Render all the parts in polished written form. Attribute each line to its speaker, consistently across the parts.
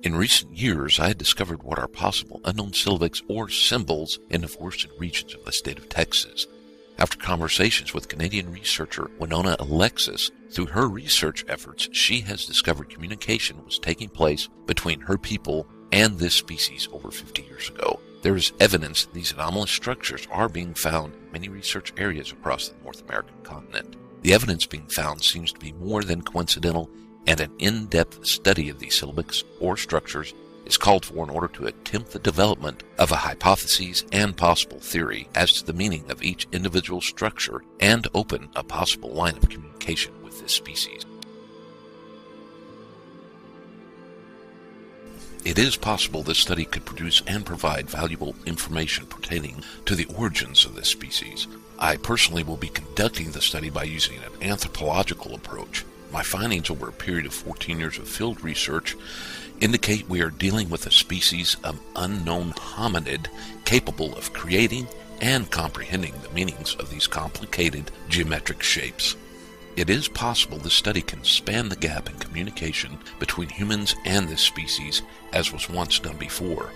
Speaker 1: In recent years, I had discovered what are possible unknown syllabics or symbols in the forested regions of the state of Texas. After conversations with Canadian researcher Winona Alexis, through her research efforts, she has discovered communication was taking place between her people and this species over 50 years ago. There is evidence these anomalous structures are being found in many research areas across the North American continent. The evidence being found seems to be more than coincidental, and an in-depth study of these syllabics or structures is called for in order to attempt the development of a hypothesis and possible theory as to the meaning of each individual structure and open a possible line of communication with this species. It is possible this study could produce and provide valuable information pertaining to the origins of this species. I personally will be conducting the study by using an anthropological approach. My findings over a period of 14 years of field research indicate we are dealing with a species of unknown hominid capable of creating and comprehending the meanings of these complicated geometric shapes. It is possible this study can span the gap in communication between humans and this species as was once done before.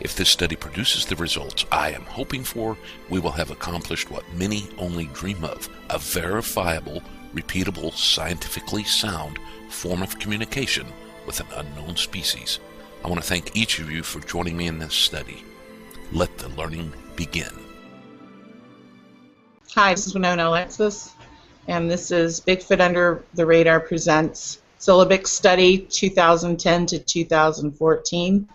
Speaker 1: If this study produces the results I am hoping for, we will have accomplished what many only dream of, a verifiable, repeatable, scientifically sound form of communication with an unknown species. I want to thank each of you for joining me in this study. Let the learning begin.
Speaker 2: Hi, this is Winona Alexis, and this is Bigfoot Under the Radar presents Syllabic Study 2010 to 2014.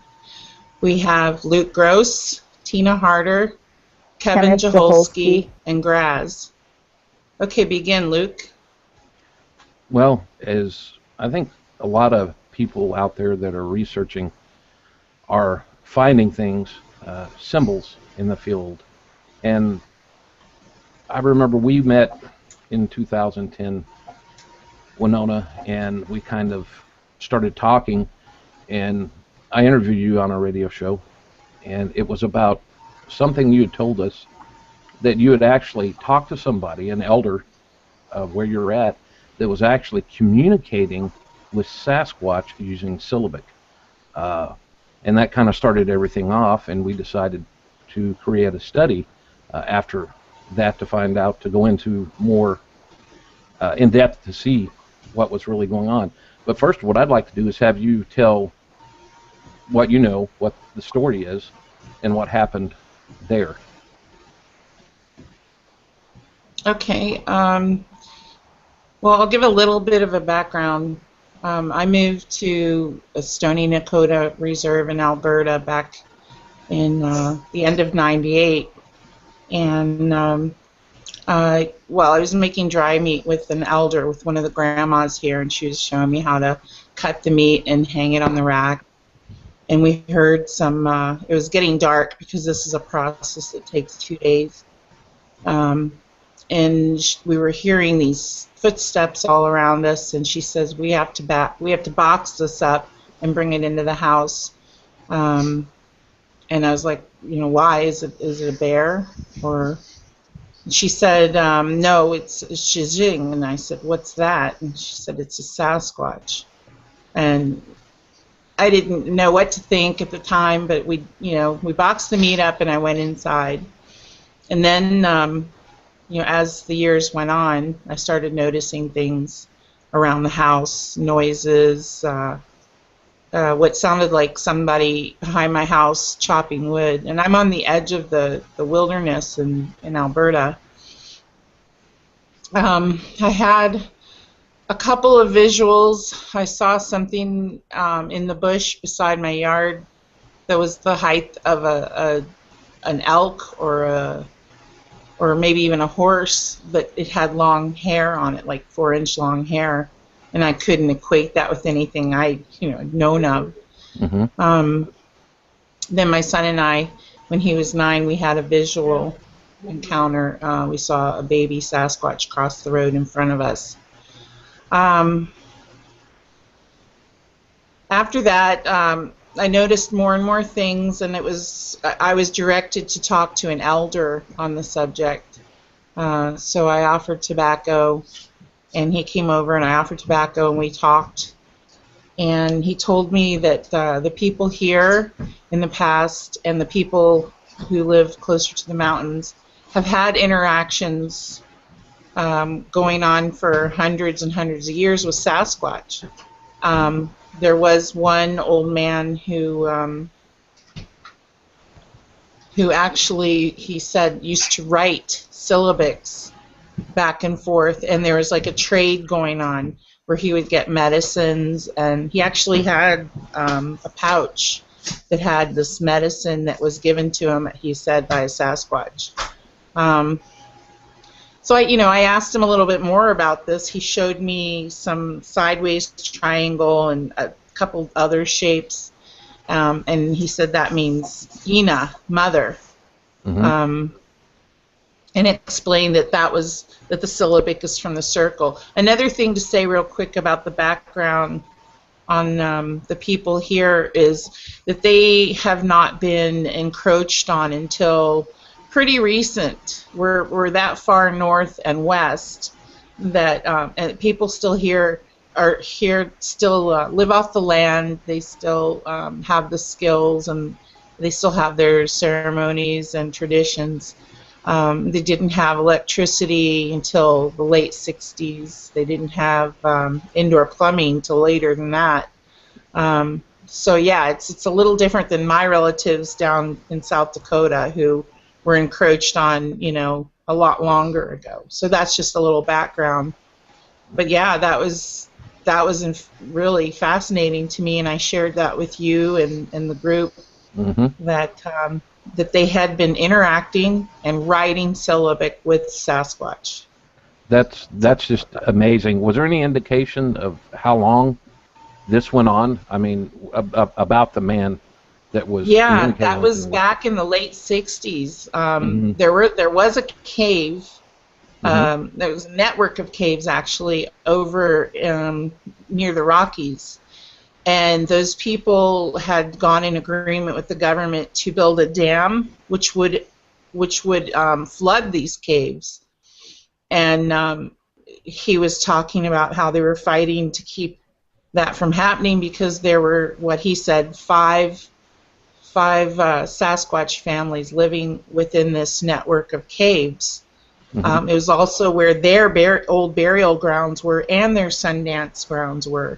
Speaker 2: We have Luke Gross, Tina Harder, Kevin Jaholski, and Graz. Okay, begin, Luke.
Speaker 3: Well, as I think a lot of people out there that are researching are finding things, symbols in the field. And I remember we met in 2010, Winona, and we kind of started talking, and I interviewed you on a radio show, and it was about something you had told us that you had actually talked to somebody, an elder where you're at, that was actually communicating with Sasquatch using Syllabic. And that kind of started everything off, and we decided to create a study after that to find out, to go into more in depth to see what was really going on. But first, what I'd like to do is have you tell what you know, what the story is, and what happened there.
Speaker 2: Okay. Well, I'll give a little bit of a background. I moved to a Stony Nakoda Reserve in Alberta back in the end of '98, and I was making dry meat with an elder, with one of the grandmas here, and she was showing me how to cut the meat and hang it on the rack. And we heard some, it was getting dark because this is a process that takes 2 days. And we were hearing these footsteps all around us, and she says, we have to box this up and bring it into the house. And I was like, why? Is it a bear? Or she said, no, it's Shijing. And I said, what's that? And she said, it's a Sasquatch. And I didn't know what to think at the time, but we boxed the meat up and I went inside. And then, as the years went on, I started noticing things around the house, noises, what sounded like somebody behind my house chopping wood. And I'm on the edge of the wilderness in Alberta. I had a couple of visuals. I saw something in the bush beside my yard that was the height of an elk or maybe even a horse, but it had long hair on it, like 4-inch long hair, and I couldn't equate that with anything I'd known of. Mm-hmm. Then my son and I, when he was 9, we had a visual encounter. We saw a baby Sasquatch cross the road in front of us. After that, I noticed more and more things, and I was directed to talk to an elder on the subject. So I offered tobacco, and he came over, and I offered tobacco, and we talked. and he told me that the people here in the past and the people who live closer to the mountains have had interactions going on for hundreds and hundreds of years with Sasquatch. There was one old man who actually, he said, used to write syllabics back and forth, and there was like a trade going on where he would get medicines, and he actually had a pouch that had this medicine that was given to him, he said, by a Sasquatch. So I asked him a little bit more about this. He showed me some sideways triangle and a couple other shapes, and he said that means Ina, mother.
Speaker 3: Mm-hmm.
Speaker 2: And explained that the syllabic is from the circle. Another thing to say real quick about the background on the people here is that they have not been encroached on until pretty recent. We're that far north and west that and people still here still live off the land. They still have the skills, and they still have their ceremonies and traditions. They didn't have electricity until the late 60s. They didn't have indoor plumbing until later than that. So yeah, it's a little different than my relatives down in South Dakota who were encroached on, a lot longer ago. So that's just a little background. But yeah, that was really fascinating to me, and I shared that with you and the group. Mm-hmm. That they had been interacting and writing syllabic with Sasquatch.
Speaker 3: That's just amazing. Was there any indication of how long this went on? I mean, about the man that was...
Speaker 2: Yeah, that was back in the late 60s.
Speaker 3: Mm-hmm.
Speaker 2: There was a cave.
Speaker 3: Mm-hmm.
Speaker 2: There was a network of caves, actually, over near the Rockies. And those people had gone in agreement with the government to build a dam, which would flood these caves. And he was talking about how they were fighting to keep that from happening because there were, what he said, five Sasquatch families living within this network of caves. Mm-hmm. It was also where their old burial grounds were and their Sundance grounds were.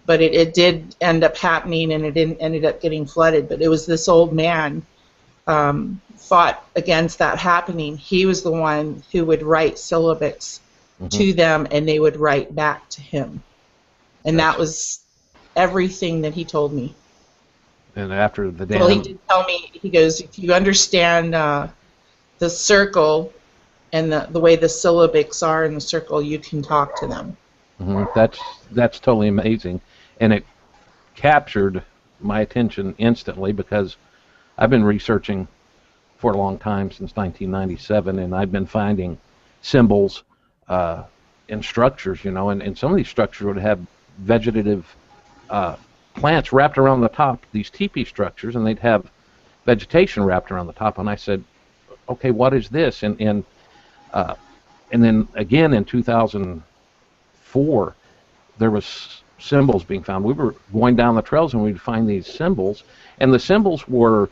Speaker 2: But it did end up happening, and it ended up getting flooded. But it was this old man fought against that happening. He was the one who would write syllabics mm-hmm. to them, and they would write back to him. And that was everything that he told me.
Speaker 3: And after the dam...
Speaker 2: Well, he did tell me, he goes, if you understand the circle and the way the syllabics are in the circle, you can talk to them.
Speaker 3: Mm-hmm. That's totally amazing. And it captured my attention instantly because I've been researching for a long time, since 1997, and I've been finding symbols in structures, and some of these structures would have vegetative plants wrapped around the top, these teepee structures, and they'd have vegetation wrapped around the top. And I said, okay, what is this? And then again in 2004, there was symbols being found. We were going down the trails and we'd find these symbols, and the symbols were,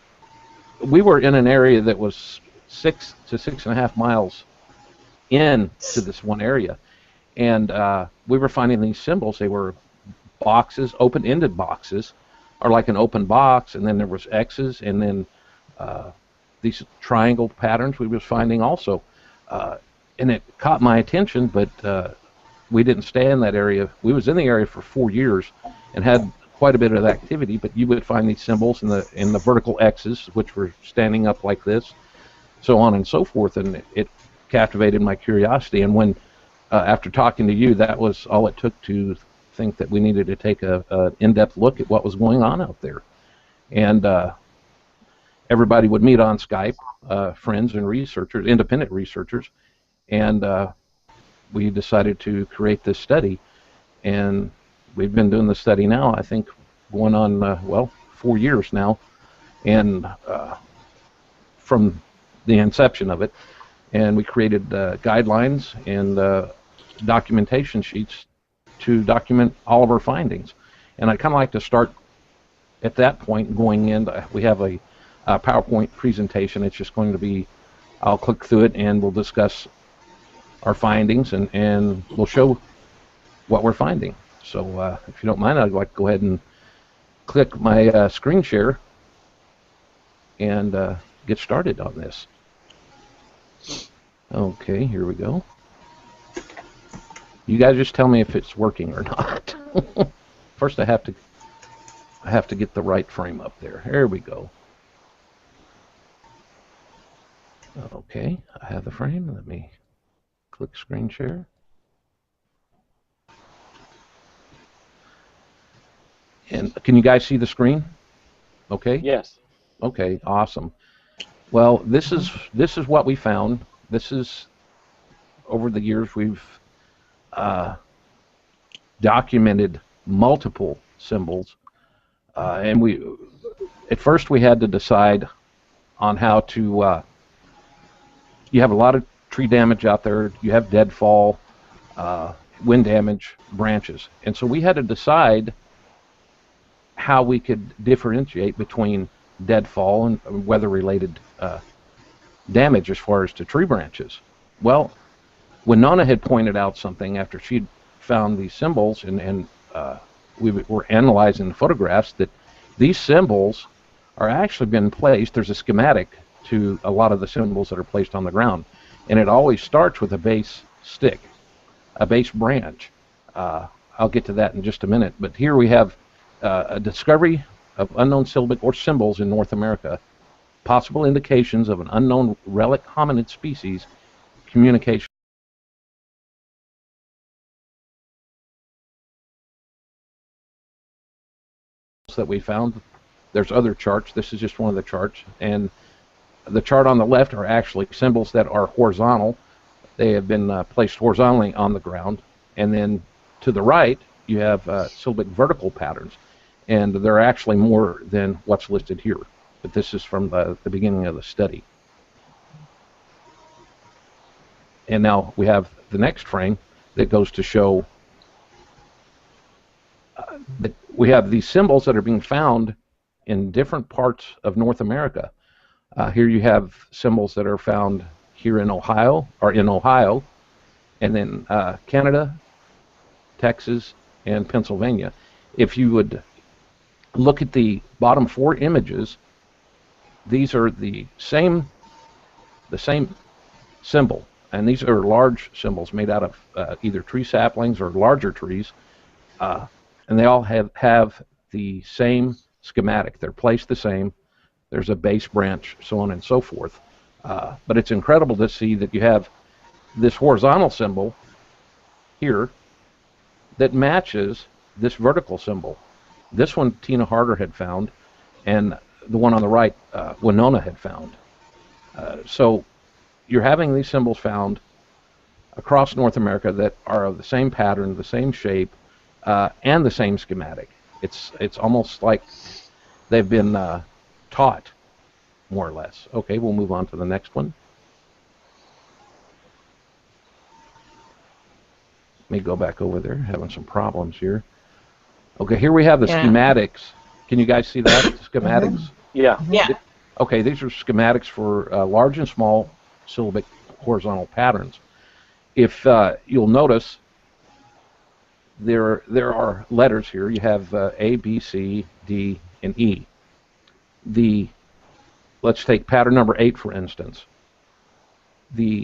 Speaker 3: we were in an area that was 6 to 6.5 miles into this one area, and we were finding these symbols. They were boxes, open-ended boxes, or like an open box, and then there was X's, and then these triangle patterns we was finding also, and it caught my attention, but we didn't stay in that area. We was in the area for 4 years and had quite a bit of activity, but you would find these symbols in the vertical X's, which were standing up like this, so on and so forth, and it captivated my curiosity. And when, after talking to you, that was all it took to think that we needed to take a in-depth look at what was going on out there. And everybody would meet on Skype, friends and researchers, independent researchers, and we decided to create this study, and we've been doing the study now, I think, going on, 4 years now, and from the inception of it, and we created guidelines and documentation sheets to document all of our findings. And I'd kind of like to start at that point going in. We have a PowerPoint presentation. It's just going to be, I'll click through it and we'll discuss our findings, and we'll show what we're finding. So if you don't mind, I'd like to go ahead and click my screen share and get started on this. Okay, here we go. You guys just tell me if it's working or not. First, I have to get the right frame up there. There we go. Okay, I have the frame. Let me click screen share. And can you guys see the screen? Okay?
Speaker 4: Yes.
Speaker 3: Okay, awesome. Well, this is what we found. This is, over the years, we've documented multiple symbols, and at first we had to decide on how to. You have a lot of tree damage out there. You have deadfall, wind damage, branches, and so we had to decide how we could differentiate between deadfall and weather-related damage as far as to tree branches. Well, when Nona had pointed out something after she'd found these symbols, and we were analyzing the photographs, that these symbols are actually been placed. There's a schematic to a lot of the symbols that are placed on the ground, and it always starts with a base stick, a base branch. I'll get to that in just a minute, but here we have a discovery of unknown syllabic or symbols in North America, possible indications of an unknown relic hominid species communication that we found. There's other charts. This is just one of the charts, and the chart on the left are actually symbols that are horizontal. They have been placed horizontally on the ground, and then to the right you have syllabic vertical patterns, and there are actually more than what's listed here, but this is from the beginning of the study. And now we have the next frame that goes to show that we have these symbols that are being found in different parts of North America. Here you have symbols that are found here in Ohio, and then Canada, Texas, and Pennsylvania. If you would look at the bottom 4 images, these are the same symbol, and these are large symbols made out of either tree saplings or larger trees, and they all have the same schematic. They're placed the same. There's a base branch, so on and so forth. But it's incredible to see that you have this horizontal symbol here that matches this vertical symbol. This one Tina Harder had found, and the one on the right Winona had found. So you're having these symbols found across North America that are of the same pattern, the same shape, and the same schematic. It's almost like they've been taught, more or less. Okay, we'll move on to the next one. Let me go back over there, having some problems here. Okay, here we have the schematics. Can you guys see that? Schematics?
Speaker 4: Yeah.
Speaker 2: Yeah.
Speaker 3: Okay, these are schematics for large and small syllabic horizontal patterns. If you'll notice, there are letters here. You have A, B, C, D, and E. Let's take pattern number 8, for instance. The